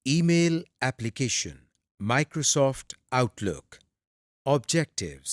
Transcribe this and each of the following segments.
Email application, Microsoft Outlook. Objectives.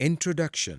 Introduction.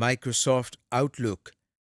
Microsoft Outlook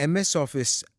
MS Office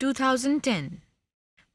2010।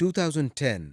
2010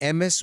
MS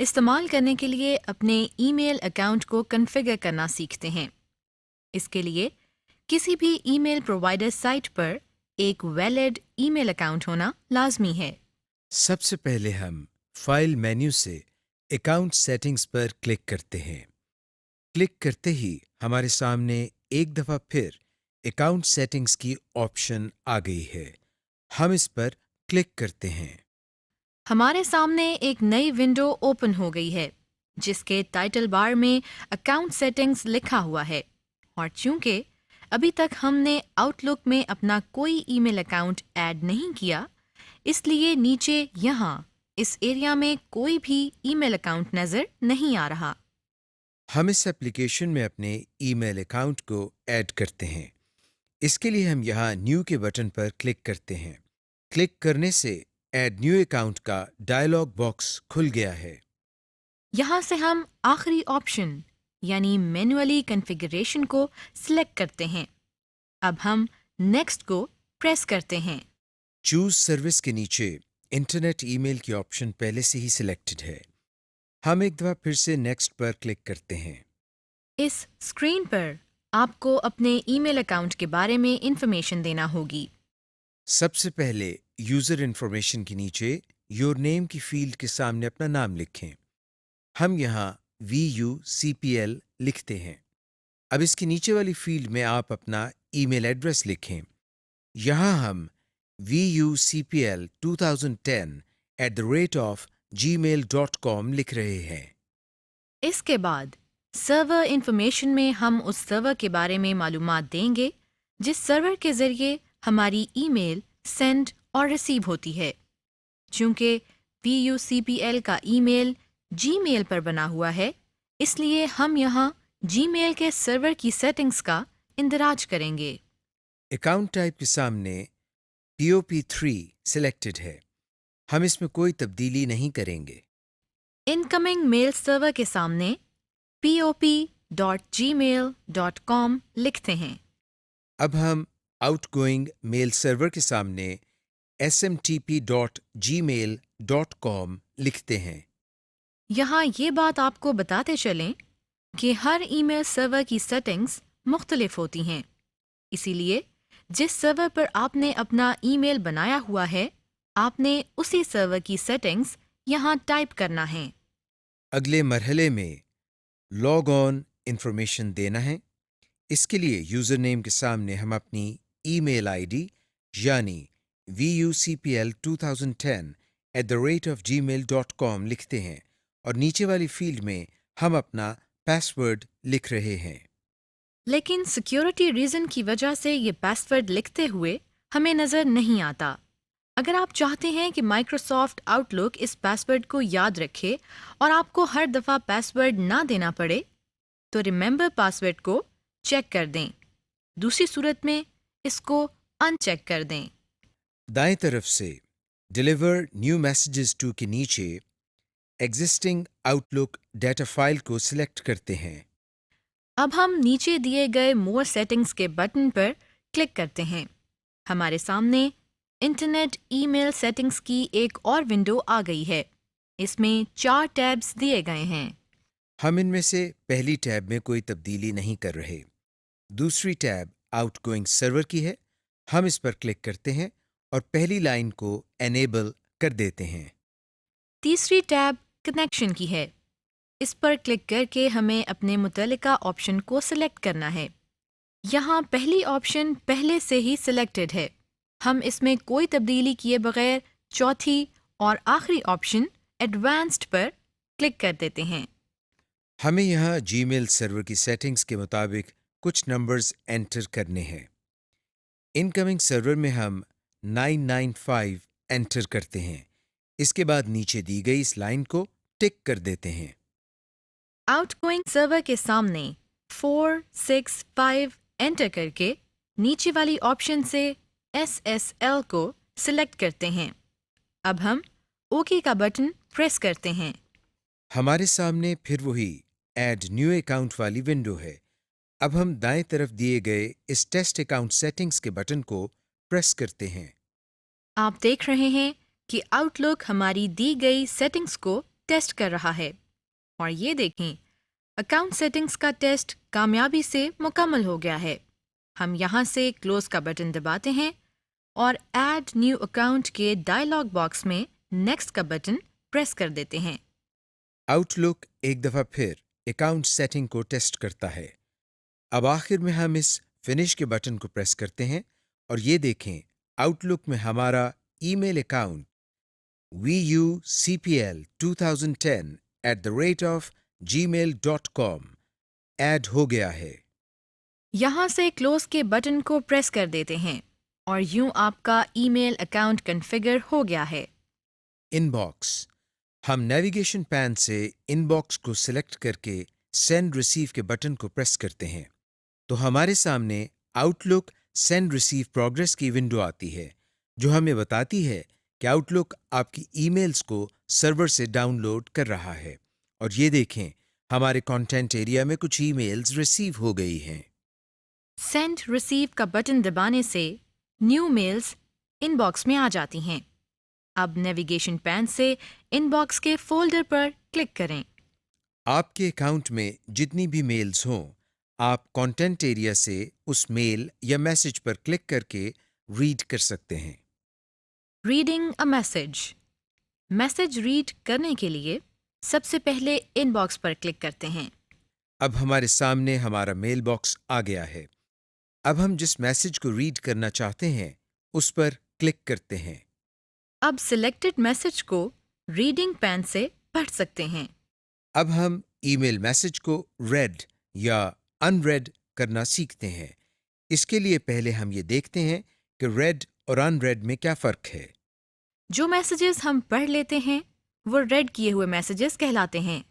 استعمال کرنے کے لیے اپنے ای میل اکاؤنٹ کو کنفیگر کرنا سیکھتے ہیں۔ اس کے لیے کسی بھی ای میل پرووائڈر سائٹ پر ایک ویلڈ ای میل اکاؤنٹ ہونا لازمی ہے۔ سب سے پہلے ہم فائل مینیو سے اکاؤنٹ سیٹنگز پر کلک کرتے ہیں۔ کلک کرتے ہی ہمارے سامنے ایک دفعہ پھر اکاؤنٹ سیٹنگز کی آپشن آ گئی ہے۔ ہم اس پر کلک کرتے ہیں۔ ہمارے سامنے ایک نئی ونڈو اوپن ہو گئی ہے جس کے ٹائٹل بار میں اکاؤنٹ سیٹنگز لکھا ہوا ہے، اور چونکہ ابھی تک ہم نے آؤٹ لک میں اپنا کوئی ای میل اکاؤنٹ ایڈ نہیں کیا، اس لیے نیچے یہاں اس ایریا میں کوئی بھی ای میل اکاؤنٹ نظر نہیں آ رہا۔ ہم اس ایپلیکیشن میں اپنے ای میل اکاؤنٹ کو ایڈ کرتے ہیں۔ اس کے لیے ہم یہاں نیو کے بٹن پر کلک کرتے ہیں۔ کلک کرنے سے ایڈ نیو اکاؤنٹ کا ڈائلاگ باکس کھل گیا ہے۔ یہاں سے ہم آخری آپشن یعنی مینولی کنفیگریشن کو سلیکٹ کرتے ہیں۔ اب ہم نیکسٹ کو پریس کرتے ہیں۔ چوز سروس کے نیچے انٹرنیٹ ای میل کی آپشن پہلے سے ہی سلیکٹڈ ہے۔ ہم ایک دفعہ پھر سے نیکسٹ پر کلک کرتے ہیں۔ اس اسکرین پر آپ کو اپنے ای میل اکاؤنٹ کے بارے میں انفارمیشن دینا ہوگی۔ سب سے پہلے یوزر انفارمیشن کے نیچے یور نیم کی فیلڈ کے سامنے اپنا نام لکھیں۔ ہم یہاں VUCPL لکھتے ہیں۔ اب اس کے نیچے والی فیلڈ میں آپ اپنا ای میل ایڈریس لکھیں۔ یہاں ہم VUCPL2010@gmail.com لکھ رہے ہیں۔ اس کے بعد سرور انفارمیشن میں ہم اس سرور کے بارے میں معلومات دیں گے جس سرور کے ذریعے ہماری ای میل سینڈ اور ریسیو ہوتی ہے۔ چونکہ VUCPL کا ای میل جی میل پر بنا ہوا ہے، اس لیے ہم یہاں جی میل کے سرور کی سیٹنگز کا اندراج کریں گے۔ اکاؤنٹ ٹائپ کے سامنے POP3 سلیکٹڈ ہے۔ ہم اس میں کوئی تبدیلی نہیں کریں گے۔ انکمنگ میل سرور کے سامنے pop.gmail.com لکھتے ہیں۔ اب ہم آؤٹ گوئنگ میل سرور کے سامنے smtp.gmail.com لکھتے ہیں۔ یہاں یہ بات آپ کو بتاتے چلیں کہ ہر ای میل سرور کی سیٹنگز مختلف ہوتی ہیں، اسی لیے جس سرور پر آپ نے اپنا ای میل بنایا ہوا ہے، آپ نے اسی سرور کی سیٹنگز یہاں ٹائپ کرنا ہے۔ اگلے مرحلے میں لاگ آن انفارمیشن دینا ہے۔ اس کے لیے یوزر نیم کے سامنے ہم اپنی ای میل آئی ڈی یعنی VUCPL2010@gmail.com لکھتے ہیں، اور نیچے والی فیلڈ میں ہم اپنا پاس ورڈ لکھ رہے ہیں۔ لیکن سیکیورٹی ریزن کی وجہ سے یہ پاس ورڈ لکھتے ہوئے ہمیں نظر نہیں آتا۔ اگر آپ چاہتے ہیں کہ مائکروسافٹ آؤٹ لک اس پاس ورڈ کو یاد رکھے اور آپ کو ہر دفعہ پاس ورڈ نہ دینا پڑے، تو ریممبر پاس ورڈ کو چیک کر دیں۔ دوسری صورت میں اس کو ان چیک کر دیں۔ دائیں طرف سے ڈیلیور نیو میسیجز ٹو کے نیچے ایگزسٹنگ آؤٹ لک ڈیٹا فائل کو سلیکٹ کرتے ہیں۔ اب ہم نیچے دیے گئے مور سیٹنگز کے بٹن پر کلک کرتے ہیں۔ ہمارے سامنے انٹرنیٹ ای میل سیٹنگز کی ایک اور ونڈو آ گئی ہے۔ اس میں 4 ٹیبز دیے گئے ہیں۔ ہم ان میں سے پہلی ٹیب میں کوئی تبدیلی نہیں کر رہے۔ دوسری ٹیب آؤٹ گوئنگ سرور کی ہے۔ ہم اس پر کلک کرتے ہیں اور پہلی لائن کو انیبل کر دیتے ہیں۔ تیسری ٹیب کنیکشن کی ہے۔ اس پر کلک کر کے ہمیں اپنے متعلقہ آپشن کو سلیکٹ کرنا ہے۔ یہاں پہلی آپشن پہلے سے ہی سلیکٹڈ ہے۔ ہم اس میں کوئی تبدیلی کیے بغیر چوتھی اور آخری آپشن ایڈوانسڈ پر کلک کر دیتے ہیں۔ ہمیں یہاں جی میل سرور کی سیٹنگز کے مطابق کچھ نمبرز انٹر کرنے ہیں۔ انکمنگ سرور میں ہم 995 انٹر کرتے ہیں۔ اس کے بعد نیچے دی گئی اس لائن کو ٹک کر دیتے ہیں۔ آؤٹ گوئنگ سرور کے سامنے 465 انٹر کر کے نیچے والی آپشن سے SSL کو سلیکٹ کرتے ہیں۔ اب ہم اوکے کا بٹن پریس کرتے ہیں۔ ہمارے سامنے پھر وہی ایڈ نیو اکاؤنٹ والی ونڈو ہے۔ اب ہم دائیں طرف دیے گئے اس ٹیسٹ اکاؤنٹ سیٹنگز کے بٹن کو پریس کرتے ہیں۔ آپ دیکھ رہے ہیں کہ آؤٹ لک ہماری دی گئی سیٹنگز کو ٹیسٹ کر رہا ہے، اور یہ دیکھیں اکاؤنٹ سیٹنگز کا ٹیسٹ کامیابی سے مکمل ہو گیا ہے۔ ہم یہاں سے کلوز کا بٹن دباتے ہیں اور ایڈ نیو اکاؤنٹ کے ڈائلاگ باکس میں نیکسٹ کا بٹن پریس کر دیتے ہیں۔ آؤٹ لک ایک دفعہ پھر اکاؤنٹ سیٹنگ کو ٹیسٹ کرتا ہے۔ اب آخر میں ہم اس فنش کے بٹن کو پریس کرتے ہیں اور یہ دیکھیں آؤٹ لک میں ہمارا ای میل اکاؤنٹ vucpl2010@gmail.com ایڈ ہو گیا ہے۔ یہاں سے کلوز کے بٹن کو پریس کر دیتے ہیں اور یوں آپ کا ای میل اکاؤنٹ کنفیگر ہو گیا ہے۔ ان باکس، ہم نیویگیشن پین سے ان باکس کو سلیکٹ کر کے سینڈ ریسیو کے بٹن کو پریس کرتے ہیں تو ہمارے سامنے آؤٹ لک سینڈ ریسیو پروگرس کی ونڈو آتی ہے جو ہمیں بتاتی ہے کہ آؤٹ لک آپ کی ای میلز کو سرور سے ڈاؤن لوڈ کر رہا ہے، اور یہ دیکھیں ہمارے کانٹینٹ ایریا میں کچھ ای میلز ریسیو ہو گئی ہیں۔ سینڈ ریسیو کا بٹن دبانے سے نیو میلز ان باکس میں آ جاتی ہیں۔ اب نیویگیشن پین سے ان باکس کے فولڈر پر کلک کریں۔ آپ کے اکاؤنٹ میں جتنی بھی میلز ہوں، آپ کانٹینٹ ایریا سے اس میل یا میسج پر کلک کر کے ریڈ کر سکتے ہیں۔ Reading a message, message read کرنے کے لیے سب سے پہلے ان باکس پر کلک کرتے ہیں۔ اب ہمارے سامنے ہمارا میل باکس آ گیا ہے۔ اب ہم جس میسج کو ریڈ کرنا چاہتے ہیں اس پر کلک کرتے ہیں۔ اب سلیکٹڈ میسج کو ریڈنگ پین سے پڑھ سکتے ہیں۔ اب ہم ای میل میسج کو ریڈ یا ان ریڈ کرنا سیکھتے ہیں۔ اس کے لیے پہلے ہم یہ دیکھتے ہیں کہ ریڈ اور ان ریڈ میں کیا فرق ہے۔ جو میسیجز ہم پڑھ لیتے ہیں وہ ریڈ کیے ہوئے میسیجز کہلاتے ہیں،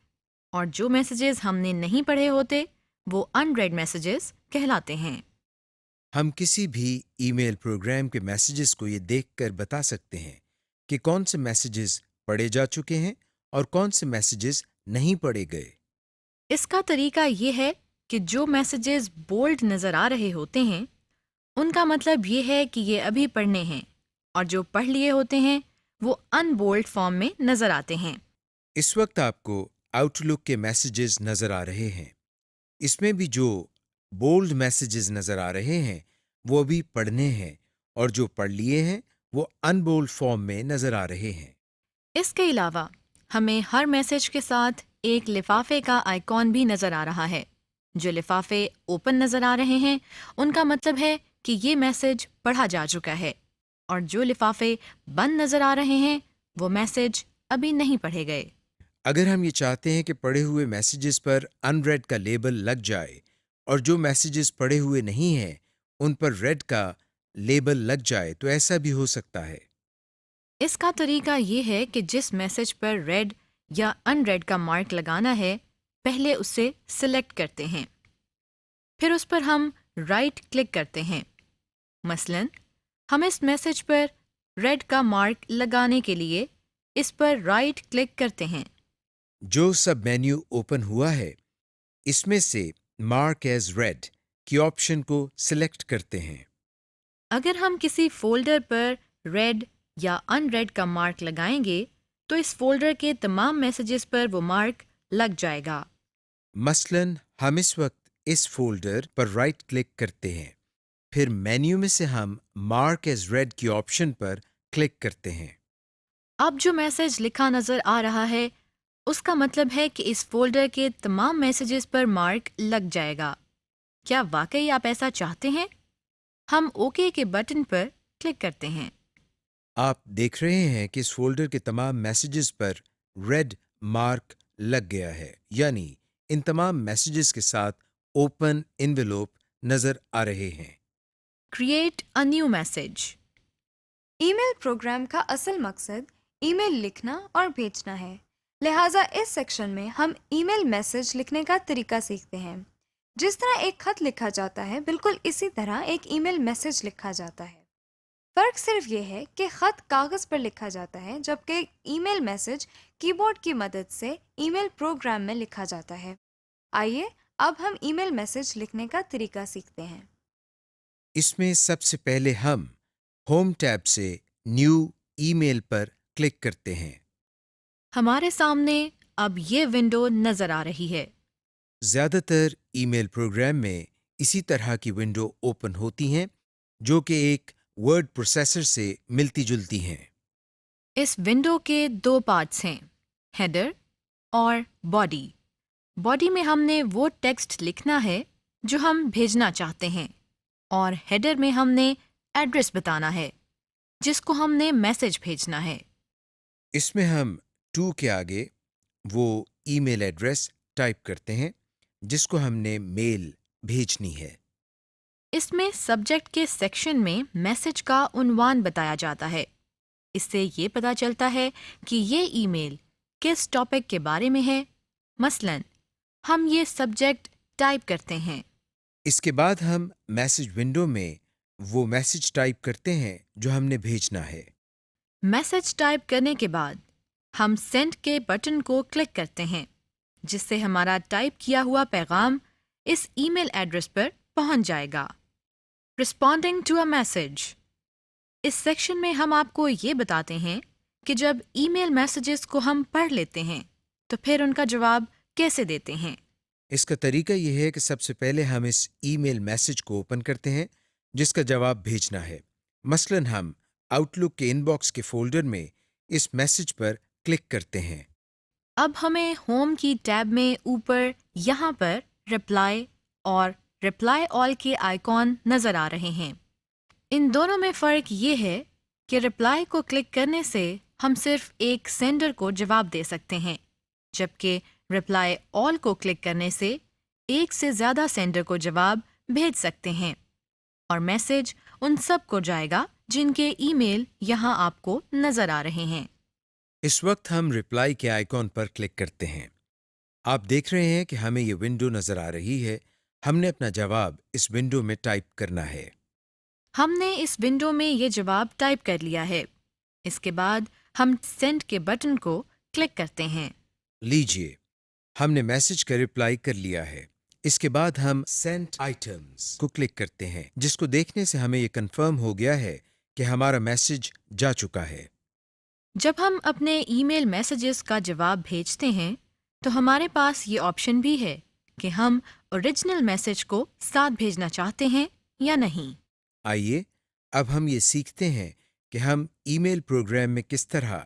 اور جو میسیجز ہم نے نہیں پڑھے ہوتے وہ ان ریڈ میسیجز کہلاتے ہیں۔ ہم کسی بھی ای میل پروگرام کے میسیجز کو یہ دیکھ کر بتا سکتے ہیں کہ کون سے میسیجز پڑھے جا چکے ہیں اور کون سے میسیجز نہیں پڑھے گئے۔ اس کا طریقہ یہ ہے کہ جو میسیجز بولڈ نظر آ رہے ہوتے ہیں ان کا مطلب یہ ہے کہ یہ ابھی پڑھنے ہیں، اور جو پڑھ لیے ہوتے ہیں وہ ان بولڈ فارم میں نظر آتے ہیں۔ اس وقت آپ کو آؤٹ لک کے میسیجز نظر آ رہے ہیں۔ اس میں بھی جو بولڈ میسیجز نظر آ رہے ہیں وہ ابھی پڑھنے ہیں، اور جو پڑھ لیے ہیں وہ ان بولڈ فارم میں نظر آ رہے ہیں۔ اس کے علاوہ ہمیں ہر میسج کے ساتھ ایک لفافے کا آئیکن بھی نظر آ رہا ہے۔ جو لفافے اوپن نظر آ رہے ہیں ان کا مطلب ہے کہ یہ میسج پڑھا جا چکا ہے، اور جو لفافے بند نظر آ رہے ہیں وہ میسج ابھی نہیں پڑھے گئے۔ اگر ہم یہ چاہتے ہیں کہ پڑھے ہوئے میسیجز پر ان ریڈ کا لیبل لگ جائے اور جو میسیجز پڑھے ہوئے نہیں ہیں ان پر ریڈ کا لیبل لگ جائے تو ایسا بھی ہو سکتا ہے۔ اس کا طریقہ یہ ہے کہ جس میسج پر ریڈ یا ان ریڈ کا مارک لگانا ہے پہلے اسے سلیکٹ کرتے ہیں، پھر اس پر ہم رائٹ کلک کرتے ہیں۔ مثلاً ہم اس میسج پر ریڈ کا مارک لگانے کے لیے اس پر رائٹ کلک کرتے ہیں۔ جو سب مینیو اوپن ہوا ہے اس میں سے مارک ایز ریڈ کی آپشن کو سلیکٹ کرتے ہیں۔ اگر ہم کسی فولڈر پر ریڈ یا ان ریڈ کا مارک لگائیں گے تو اس فولڈر کے تمام میسیجز پر وہ مارک لگ جائے گا۔ مثلاً ہم اس وقت اس فولڈر پر رائٹ کلک کرتے ہیں، پھر مینیو میں سے ہم مارک ایز ریڈ کی آپشن پر کلک کرتے ہیں۔ اب جو میسج لکھا نظر آ رہا ہے اس کا مطلب ہے کہ اس فولڈر کے تمام میسیجز پر مارک لگ جائے گا۔ کیا واقعی آپ ایسا چاہتے ہیں؟ ہم اوکے کے بٹن پر کلک کرتے ہیں۔ آپ دیکھ رہے ہیں کہ اس فولڈر کے تمام میسیجز پر ریڈ مارک لگ گیا ہے، یعنی ان تمام میسیجز کے ساتھ اوپن انویلوپ نظر آ رہے ہیں۔ Create a new message. Email program کا اصل مقصد ای میل لکھنا اور بھیجنا ہے، لہٰذا اس سیکشن میں ہم ای میل میسج لکھنے کا طریقہ سیکھتے ہیں۔ جس طرح ایک خط لکھا جاتا ہے بالکل اسی طرح ایک ای میل میسج لکھا جاتا ہے۔ فرق صرف یہ ہے کہ خط کاغذ پر لکھا جاتا ہے جبکہ ای میل میسج کی بورڈ کی مدد سے ای میل پروگرام میں لکھا جاتا ہے۔ آئیے اب ہم ای میل میسج لکھنے کا طریقہ سیکھتے ہیں۔ اس میں سب سے پہلے ہم ہوم ٹیب سے نیو ای میل پر کلک کرتے ہیں۔ ہمارے سامنے اب یہ ونڈو نظر آ رہی ہے۔ زیادہ تر ای میل پروگرام میں اسی طرح کی ونڈو اوپن ہوتی ہیں جو کہ ایک ورڈ پروسیسر سے ملتی جلتی ہیں۔ اس ونڈو کے دو پارٹس ہیں، ہیڈر اور باڈی۔ باڈی میں ہم نے وہ ٹیکسٹ لکھنا ہے جو ہم بھیجنا چاہتے ہیں، اور ہیڈر میں ہم نے ایڈریس بتانا ہے جس کو ہم نے میسج بھیجنا ہے۔ اس میں ہم ٹو کے آگے وہ ای میل ایڈریس ٹائپ کرتے ہیں جس کو ہم نے میل بھیجنی ہے۔ اس میں سبجیکٹ کے سیکشن میں میسج کا عنوان بتایا جاتا ہے۔ اس سے یہ پتہ چلتا ہے کہ یہ ای میل کس ٹاپک کے بارے میں ہے۔ مثلاً ہم یہ سبجیکٹ ٹائپ کرتے ہیں۔ اس کے بعد ہم میسج ونڈو میں وہ میسج ٹائپ کرتے ہیں جو ہم نے بھیجنا ہے۔ میسج ٹائپ کرنے کے بعد ہم سینڈ کے بٹن کو کلک کرتے ہیں، جس سے ہمارا ٹائپ کیا ہوا پیغام اس ای میل ایڈریس پر پہنچ جائے گا۔ رسپونڈنگ ٹو اے میسج، اس سیکشن میں ہم آپ کو یہ بتاتے ہیں کہ جب ای میل میسیجز کو ہم پڑھ لیتے ہیں تو پھر ان کا جواب کیسے دیتے ہیں۔ اس کا طریقہ یہ ہے کہ سب سے پہلے ہم اس ای میل میسج کو اوپن کرتے ہیں جس کا جواب بھیجنا ہے۔ مثلاً ہم آؤٹ لک کے ان باکس کے فولڈر میں اس میسج پر کلک کرتے ہیں۔ اب ہمیں ہوم کی ٹیب میں اوپر یہاں پر رپلائی اور رپلائی آل کے آئیکن نظر آ رہے ہیں۔ ان دونوں میں فرق یہ ہے کہ رپلائی کو کلک کرنے سے ہم صرف ایک سینڈر کو جواب دے سکتے ہیں، جبکہ رپلائی آل کو کلک کرنے سے ایک سے زیادہ سینڈر کو جواب بھیج سکتے ہیں، اور میسج ان سب کو جائے گا جن کے ای میل یہاں آپ کو نظر آ رہے ہیں۔ اس وقت ہم رپلائی کے آئیکن پر کلک کرتے ہیں۔ آپ دیکھ رہے ہیں کہ ہمیں یہ ونڈو نظر آ رہی ہے۔ ہم نے اپنا جواب اس ونڈو میں ٹائپ کرنا ہے۔ ہم نے اس ونڈو میں یہ جواب ٹائپ کر لیا ہے۔ اس کے بعد ہم سینڈ کے بٹن کو کلک کرتے ہیں۔ لیجئے، ہم نے میسج کا رپلائی کر لیا ہے۔ اس کے بعد ہم سینٹ آئٹمز کو کلک کرتے ہیں، جس کو دیکھنے سے ہمیں یہ کنفرم ہو گیا ہے کہ ہمارا میسج جا چکا ہے۔ جب ہم اپنے ای میل میسیجز کا جواب بھیجتے ہیں تو ہمارے پاس یہ آپشن بھی ہے کہ ہم اوریجنل میسج کو ساتھ بھیجنا چاہتے ہیں یا نہیں۔ آئیے اب ہم یہ سیکھتے ہیں کہ ہم ای میل پروگرام میں کس طرح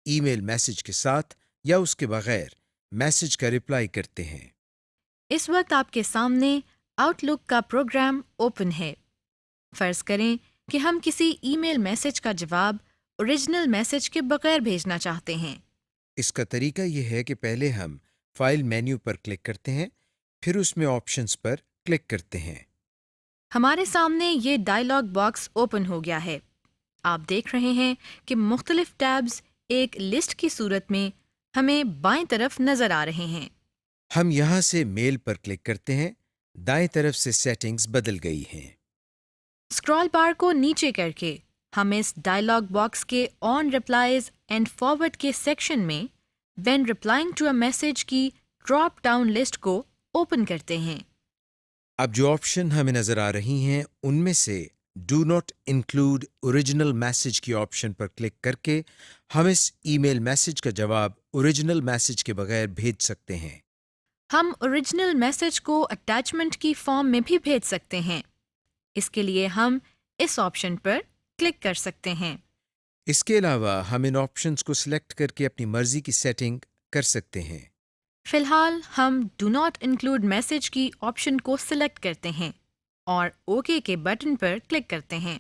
ای میل میسج کے ساتھ یا اس کے بغیر میسج کا رپلائی کرتے ہیں۔ اس وقت آپ کے سامنے آؤٹ لک کا پروگرام اوپن ہے۔ فرض کریں کہ ہم کسی ای میل میسج کا جواب اوریجنل میسج کے بغیر بھیجنا چاہتے ہیں۔ اس کا طریقہ یہ ہے کہ پہلے ہم فائل مینیو پر کلک کرتے ہیں، پھر اس میں آپشنز پر کلک کرتے ہیں۔ ہمارے سامنے یہ ڈائلاگ باکس اوپن ہو گیا ہے۔ آپ دیکھ رہے ہیں کہ مختلف ٹیبز ایک لسٹ کی صورت میں ہمیں بائیں طرف نظر آ رہے ہیں۔ ہم یہاں سے میل پر کلک کرتے ہیں۔ دائیں طرف سے سیٹنگز بدل گئی ہیں۔ اسکرال بار کو نیچے کر کے ہم اس ڈائلاگ باکس کے آن ریپلائز اینڈ فارورڈ کے سیکشن میں وین رپلائنگ ٹو اے میسج کی ڈراپ ڈاؤن لسٹ کو اوپن کرتے ہیں۔ اب جو آپشن ہمیں نظر آ رہی ہیں ان میں سے do not include original message کی آپشن پر کلک کر کے ہم اس ای میل میسج کا جواب اوریجنل میسج کے بغیر بھیج سکتے ہیں۔ ہم اوریجنل میسج کو اٹیچمنٹ کی فارم میں بھی بھیج سکتے ہیں۔ اس کے لیے ہم اس آپشن پر کلک کر سکتے ہیں۔ اس کے علاوہ ہم ان آپشنز کو سلیکٹ کر کے اپنی مرضی کی سیٹنگ کر سکتے ہیں۔ فی الحال ہم ڈو ناٹ انکلوڈ میسج کی آپشن کو سلیکٹ کرتے ہیں اور اوکے کے بٹن پر کلک کرتے ہیں۔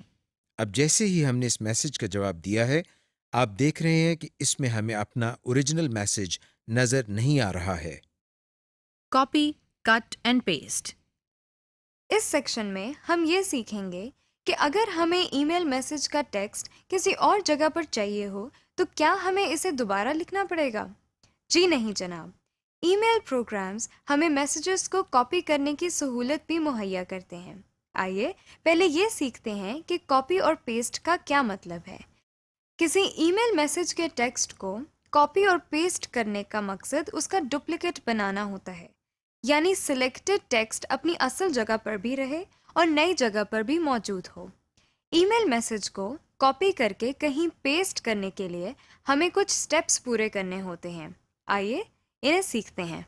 اب جیسے ہی ہم نے اس میسج کا جواب دیا ہے، آپ دیکھ رہے ہیں کہ اس میں ہمیں اپنا اوریجنل میسج نظر نہیں آ رہا ہے۔ Copy, cut and paste. اس سیکشن میں ہم یہ سیکھیں گے کہ اگر ہمیں ای میل میسج کا ٹیکسٹ کسی اور جگہ پر چاہیے ہو تو کیا ہمیں اسے دوبارہ لکھنا پڑے گا؟ جی نہیں جناب، ای میل پروگرامز ہمیں میسیجز کو کاپی کرنے کی سہولت بھی مہیا کرتے ہیں۔ آئیے پہلے یہ سیکھتے ہیں کہ کاپی اور پیسٹ کا کیا مطلب ہے۔ کسی ای میل میسج کے ٹیکسٹ کو کاپی اور پیسٹ کرنے کا مقصد اس کا ڈپلیکیٹ بنانا ہوتا ہے، یعنی سلیکٹڈ ٹیکسٹ اپنی اصل جگہ پر بھی رہے اور نئی جگہ پر بھی موجود ہو۔ ای میل میسج کو کاپی کر کے کہیں پیسٹ کرنے کے لیے ہمیں کچھ سٹیپس پورے کرنے ہوتے ہیں. آئیے انہیں سیکھتے ہیں.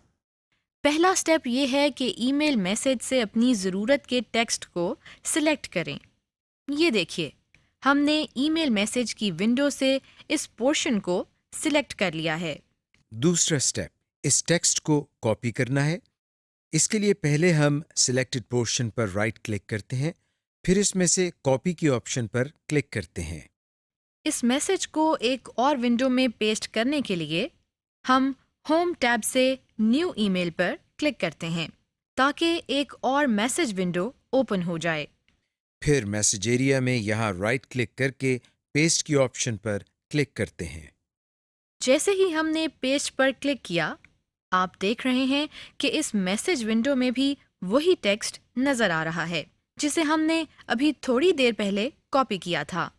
پہلا سٹیپ یہ ہے کہ ای میل میسج سے اپنی ضرورت کے ٹیکسٹ کو سلیکٹ کریں. یہ دیکھیے، ہم نے ای میل میسج کی ونڈو سے اس پورشن کو سلیکٹ کر لیا ہے. دوسرا سٹیپ اس ٹیکسٹ کو کاپی کرنا ہے. اس کے لیے پہلے ہم سلیکٹڈ پورشن پر رائٹ کلک کرتے ہیں، پھر اس میں سے کاپی کی آپشن پر کلک کرتے ہیں. اس میسج کو ایک اور ونڈو میں پیسٹ کرنے کے لیے ہم ہوم ٹیب سے نیو ای میل پر کلک کرتے ہیں تاکہ ایک اور میسج ونڈو اوپن ہو جائے. پھر میسج ایریا میں یہاں رائٹ کلک کر کے پیسٹ کی آپشن پر کلک کرتے ہیں. جیسے ہی ہم نے پیسٹ پر کلک کیا، آپ دیکھ رہے ہیں کہ اس میسج ونڈو میں بھی وہی ٹیکسٹ نظر آ رہا ہے جسے ہم نے ابھی تھوڑی دیر پہلے کاپی کیا تھا.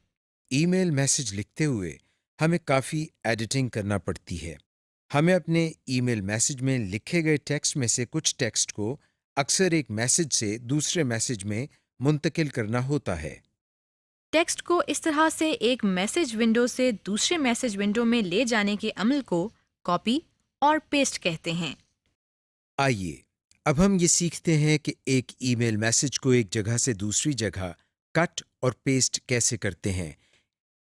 ای میل میسج لکھتے ہوئے ہمیں کافی ایڈیٹنگ کرنا پڑتی ہے. ہمیں اپنے ای میل میسج میں لکھے گئے ٹیکسٹ میں سے کچھ ٹیکسٹ کو اکثر ایک میسج سے دوسرے میسج میں منتقل کرنا ہوتا ہے. ٹیکسٹ کو اس طرح سے ایک میسج ونڈو سے دوسرے میسج ونڈو میں لے جانے کے عمل کو کاپی اور پیسٹ کہتے ہیں. آئیے اب ہم یہ سیکھتے ہیں کہ ایک ای میل میسج کو ایک جگہ سے دوسری جگہ کٹ اور پیسٹ کیسے کرتے ہیں.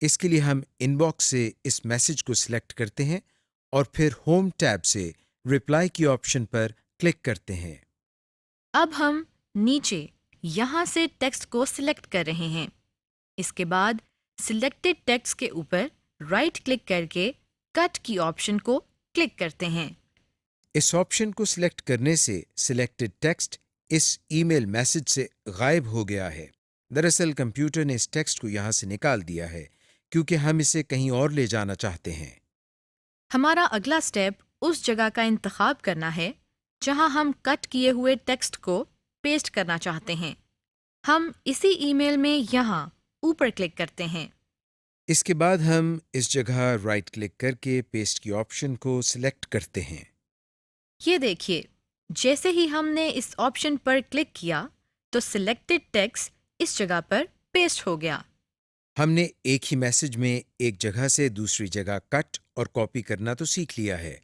اس کے لیے ہم ان باکس سے اس میسج کو سلیکٹ کرتے ہیں اور پھر ہوم ٹیب سے رپلائی کی آپشن پر کلک کرتے ہیں. اب ہم نیچے یہاں سے ٹیکسٹ کو سلیکٹ کر رہے ہیں. اس کے بعد سلیکٹڈ ٹیکسٹ کے اوپر رائٹ کلک کر کے کٹ کی آپشن کو کلک کرتے ہیں. اس آپشن کو سلیکٹ کرنے سے سلیکٹڈ ٹیکسٹ اس ای میل میسج سے غائب ہو گیا ہے. دراصل کمپیوٹر نے اس ٹیکسٹ کو یہاں سے نکال دیا ہے کیونکہ ہم اسے کہیں اور لے جانا چاہتے ہیں. ہمارا اگلا سٹیپ اس جگہ کا انتخاب کرنا ہے جہاں ہم کٹ کیے ہوئے ٹیکسٹ کو پیسٹ کرنا چاہتے ہیں. ہم اسی ای میل میں یہاں اوپر کلک کرتے ہیں. اس کے بعد ہم اس جگہ رائٹ کلک کر کے پیسٹ کی آپشن کو سلیکٹ کرتے ہیں. یہ دیکھیے، جیسے ہی ہم نے اس آپشن پر کلک کیا تو سلیکٹڈ ٹیکسٹ اس جگہ پر پیسٹ ہو گیا. ہم نے ایک ہی میسج میں ایک جگہ سے دوسری جگہ کٹ اور کاپی کرنا تو سیکھ لیا ہے،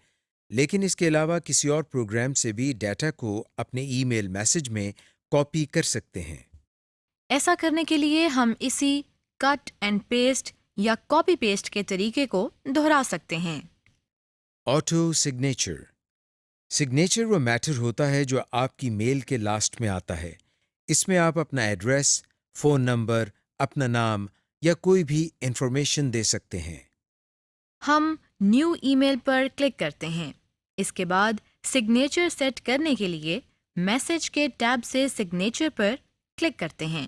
لیکن اس کے علاوہ کسی اور پروگرام سے بھی ڈیٹا کو اپنے ای میل میسج میں کاپی کر سکتے ہیں. ایسا کرنے کے لیے ہم اسی کٹ اینڈ پیسٹ یا کاپی پیسٹ کے طریقے کو دہرا سکتے ہیں. Auto signature. سگنیچر وہ میٹر ہوتا ہے جو آپ کی میل کے لاسٹ میں آتا ہے. اس میں آپ اپنا ایڈریس، فون نمبر، اپنا نام یا کوئی بھی انفارمیشن دے سکتے ہیں. ہم نیو ای میل پر کلک کرتے ہیں. اس کے بعد سگنیچر سیٹ کرنے کے لیے میسج کے ٹیب سے سگنیچر پر کلک کرتے ہیں.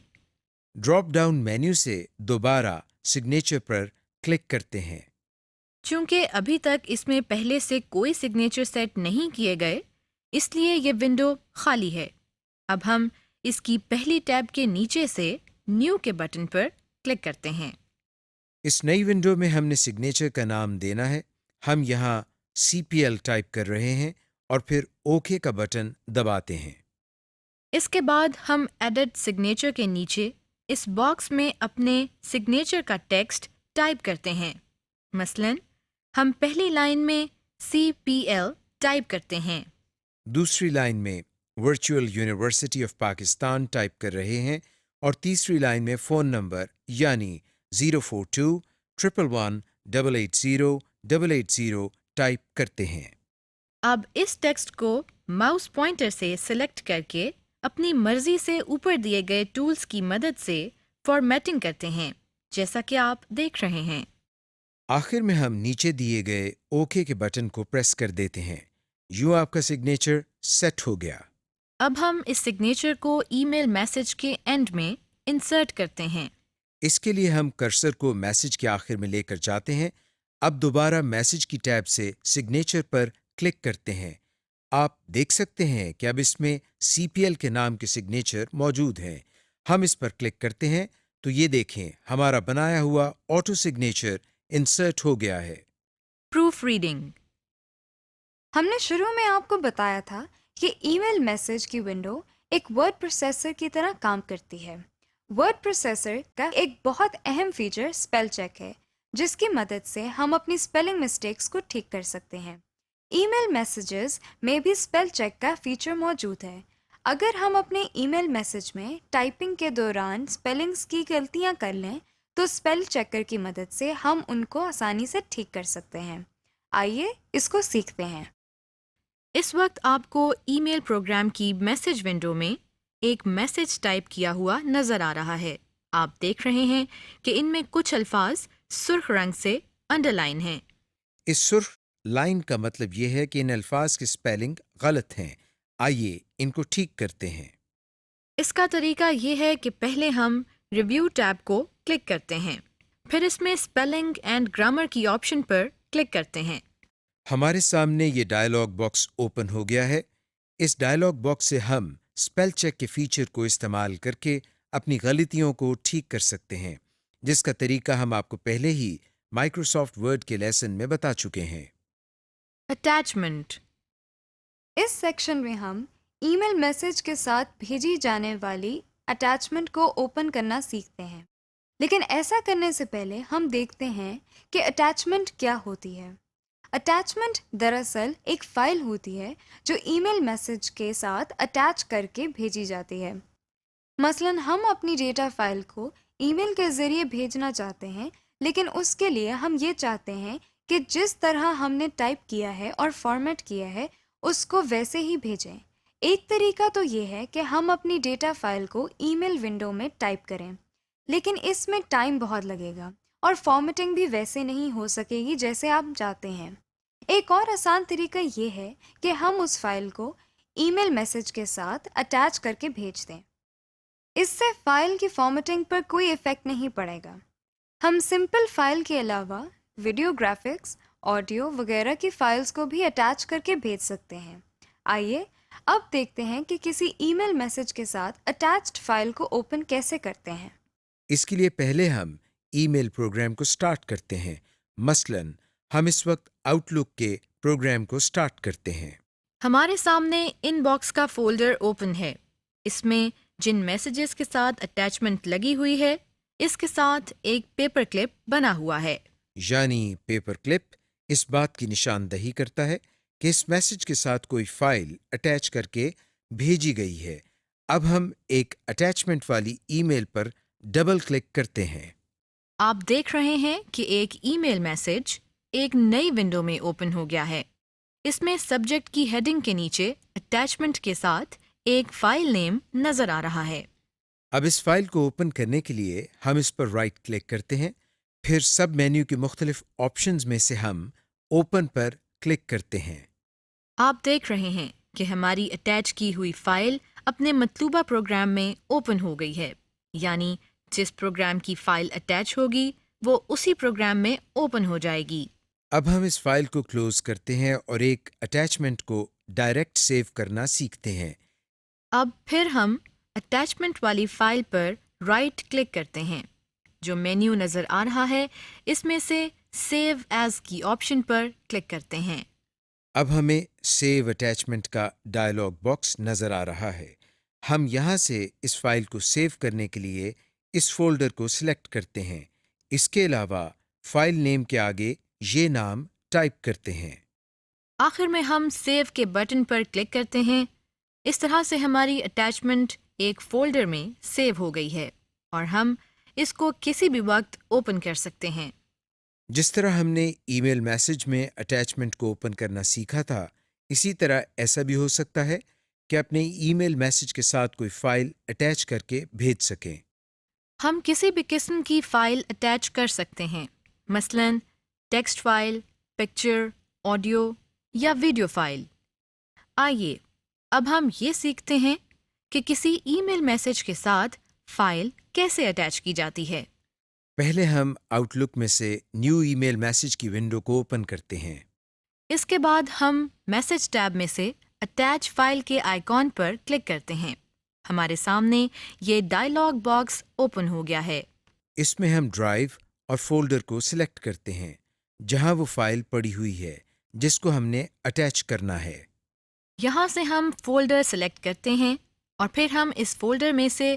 ڈراپ ڈاؤن مینیو سے دوبارہ سگنیچر پر کلک کرتے ہیں. چونکہ ابھی تک اس میں پہلے سے کوئی سگنیچر سیٹ نہیں کیے گئے، اس لیے یہ ونڈو خالی ہے. اب ہم اس کی پہلی ٹیب کے نیچے سے نیو کے بٹن پر کلک کرتے ہیں. اس نئی ونڈو میں ہم نے سگنیچر کا نام دینا ہے. ہم یہاں CPL ٹائپ کر رہے ہیں اور پھر اوکے کا بٹن دباتے ہیں. اس کے بعد ہم ایڈٹ سگنیچر کے نیچے اس باکس میں اپنے سگنیچر کا ٹیکسٹ ٹائپ کرتے ہیں. مثلاً ہم پہلی لائن میں CPL ٹائپ کرتے ہیں. دوسری لائن میں virtual university of Pakistan type کر رہے ہیں اور تیسری لائن میں فون نمبر یعنی 042-111-880-880 ٹائپ کرتے ہیں. اب اس ٹیکسٹ کو ماؤس پوائنٹر سے سلیکٹ کر کے اپنی مرضی سے اوپر دیے گئے ٹولز کی مدد سے فارمیٹنگ کرتے ہیں، جیسا کہ آپ دیکھ رہے ہیں. آخر میں ہم نیچے دیے گئے اوکے کے بٹن کو پریس کر دیتے ہیں. یوں آپ کا سگنیچر سیٹ ہو گیا. اب ہم اس سگنیچر کو ای میل میسج کے اینڈ میں انسرٹ کرتے ہیں. اس کے لیے ہم کرسر کو میسج کے آخر میں لے کر جاتے ہیں. اب دوبارہ میسج کی ٹیب سے سگنیچر پر کلک کرتے ہیں. آپ دیکھ سکتے ہیں کہ اب اس میں CPL کے نام کے سگنیچر موجود ہیں. ہم اس پر کلک کرتے ہیں تو یہ دیکھیں ہمارا بنایا ہوا آٹو سگنیچر انسرٹ ہو گیا ہے. Proof reading. ہم نے شروع میں آپ کو بتایا تھا کہ ای میل میسج کی ونڈو ایک ورڈ پروسیسر کی طرح کام کرتی ہے. ورڈ پروسیسر کا ایک بہت اہم فیچر اسپیل چیک ہے، جس کی مدد سے ہم اپنی اسپیلنگ مسٹیکس کو ٹھیک کر سکتے ہیں۔ ای میل میسیجز میں بھی اسپیل چیک کا فیچر موجود ہے۔ اگر ہم اپنے ای میل میسیج میں ٹائپنگ کے دوران اسپیلنگس کی غلطیاں کر لیں تو اسپیل چیکر کی مدد سے ہم ان کو آسانی سے ٹھیک کر سکتے ہیں۔ آئیے اس کو سیکھتے ہیں۔ اس وقت آپ کو ای میل پروگرام کی میسج ونڈو میں ایک میسج ٹائپ کیا ہوا نظر آ رہا ہے۔ آپ دیکھ رہے ہیں کہ ان میں کچھ الفاظ سرخ رنگ سے انڈر لائن ہیں۔ اس سرخ لائن کا مطلب یہ ہے کہ ان الفاظ کی سپیلنگ غلط ہیں۔ آئیے ان کو ٹھیک کرتے ہیں۔ اس کا طریقہ یہ ہے کہ پہلے ہم ریویو ٹیب کو کلک کرتے ہیں، پھر اس میں اسپیلنگ اینڈ گرامر کی آپشن پر کلک کرتے ہیں۔ ہمارے سامنے یہ ڈائلاگ باکس اوپن ہو گیا ہے۔ اس ڈائلاگ باکس سے ہم اسپیل چیک کے فیچر کو استعمال کر کے اپنی غلطیوں کو ٹھیک کر سکتے ہیں، جس کا طریقہ ہم آپ کو پہلے ہی مائکروسافٹ ورڈ کے لیسن میں بتا چکے ہیں۔ اٹیچمنٹ۔ اس سیکشن میں ہم ای میل میسج کے ساتھ بھیجی جانے والی اٹیچمنٹ کو اوپن کرنا سیکھتے ہیں، لیکن ایسا کرنے سے پہلے ہم دیکھتے ہیں کہ اٹیچمنٹ کیا ہوتی ہے۔ اٹیچمنٹ دراصل ایک فائل ہوتی ہے جو ای میل میسج کے ساتھ اٹیچ کر کے بھیجی جاتی ہے۔ مثلاً ہم اپنی ڈیٹا فائل کو ای میل کے ذریعے بھیجنا چاہتے ہیں، لیکن اس کے لیے ہم یہ چاہتے ہیں کہ جس طرح ہم نے ٹائپ کیا ہے اور فارمیٹ کیا ہے اس کو ویسے ہی بھیجیں۔ ایک طریقہ تو یہ ہے کہ ہم اپنی ڈیٹا فائل کو ای میل ونڈو میں ٹائپ کریں، لیکن اس میں ٹائم بہت لگے گا اور فارمیٹنگ بھی ویسے نہیں ہو سکے گی جیسے آپ چاہتے ہیں۔ ایک اور آسان طریقہ یہ ہے کہ ہم اس فائل کو ای میل میسج کے ساتھ اٹیچ کر کے بھیج دیں۔ اس سے فائل کی فارمیٹنگ پر کوئی ایفیکٹ نہیں پڑے گا۔ ہم سمپل فائل کے علاوہ ویڈیو گرافکس، آڈیو وغیرہ کی فائلز کو بھی اٹیچ کر کے بھیج سکتے ہیں۔ آئیے اب دیکھتے ہیں کہ کسی ای میل میسج کے ساتھ اٹیچڈ فائل کو اوپن کیسے کرتے ہیں۔ اس کے لیے پہلے ہم ای میل پروگرام کو سٹارٹ کرتے ہیں۔ مثلاً ہم اس وقت آؤٹ لک کے پروگرام کو سٹارٹ کرتے ہیں۔ ہمارے سامنے ان باکس کا فولڈر اوپن ہے۔ اس میں جن میسیجز کے ساتھ اٹیچمنٹ لگی ہوئی ہے، اس کے ساتھ ایک پیپر کلپ بنا ہوا ہے۔ یعنی پیپر کلپ اس بات کی نشاندہی کرتا ہے کہ اس میسج کے ساتھ کوئی فائل اٹیچ کر کے بھیجی گئی ہے۔ اب ہم ایک اٹیچمنٹ والی ای میل پر ڈبل کلک کرتے ہیں۔ آپ دیکھ رہے ہیں کہ ایک ای میل میسج ایک نئی ونڈو میں اوپن ہو گیا ہے۔ اس میں سبجیکٹ کی ہیڈنگ کے نیچے اٹیچمنٹ کے ساتھ ایک فائل نیم نظر آ رہا ہے۔ اب اس فائل کو اوپن کرنے کے لیے ہم اس پر رائٹ کلک کرتے ہیں، پھر سب مینیو کے مختلف آپشنز میں سے ہم اوپن پر کلک کرتے ہیں۔ آپ دیکھ رہے ہیں کہ ہماری اٹیچ کی ہوئی فائل اپنے مطلوبہ پروگرام میں اوپن ہو گئی ہے، یعنی جس پروگرام کی فائل اٹیچ ہوگی وہ اسی پروگرام میں اوپن ہو جائے گی۔ اب ہم اس فائل کو کلوز کرتے ہیں اور ایک اٹیچمنٹ کو ڈائریکٹ سیو کرنا سیکھتے ہیں۔ اب پھر ہم اٹیچمنٹ والی فائل پر رائٹ کلک کرتے ہیں۔ جو مینیو نظر آ رہا ہے اس میں سے سیو ایز کی آپشن پر کلک کرتے ہیں۔ اب ہمیں سیو اٹیچمنٹ کا ڈائلاگ باکس نظر آ رہا ہے۔ ہم یہاں سے اس فائل کو سیو کرنے کے لیے اس فولڈر کو سلیکٹ کرتے ہیں۔ اس کے علاوہ فائل نیم کے آگے یہ نام ٹائپ کرتے ہیں۔ آخر میں ہم سیو کے بٹن پر کلک کرتے ہیں۔ اس طرح سے ہماری اٹیچمنٹ ایک فولڈر میں سیو ہو گئی ہے اور ہم اس کو کسی بھی وقت اوپن کر سکتے ہیں۔ جس طرح ہم نے ای میل میسج میں اٹیچمنٹ کو اوپن کرنا سیکھا تھا، اسی طرح ایسا بھی ہو سکتا ہے کہ اپنے ای میل میسج کے ساتھ کوئی فائل اٹیچ کر کے بھیج سکیں۔ ہم کسی بھی قسم کی فائل اٹیچ کر سکتے ہیں، مثلاً ٹیکسٹ فائل، پکچر، آڈیو یا ویڈیو فائل۔ آئیے اب ہم یہ سیکھتے ہیں کہ کسی ای میل میسج کے ساتھ فائل کیسے اٹیچ کی جاتی ہے۔ پہلے ہم آؤٹ لک میں سے نیو ای میل میسج کی ونڈو کو اوپن کرتے ہیں۔ اس کے بعد ہم میسج ٹیب میں سے اٹیچ فائل کے آئیکن پر کلک کرتے ہیں۔ ہمارے سامنے یہ ڈائلاگ باکس اوپن ہو گیا ہے۔ اس میں ہم ڈرائیو اور فولڈر کو سلیکٹ کرتے ہیں جہاں وہ فائل پڑی ہوئی ہے جس کو ہم نے اٹیچ کرنا ہے۔ یہاں سے ہم فولڈر سلیکٹ کرتے ہیں اور پھر ہم اس فولڈر میں سے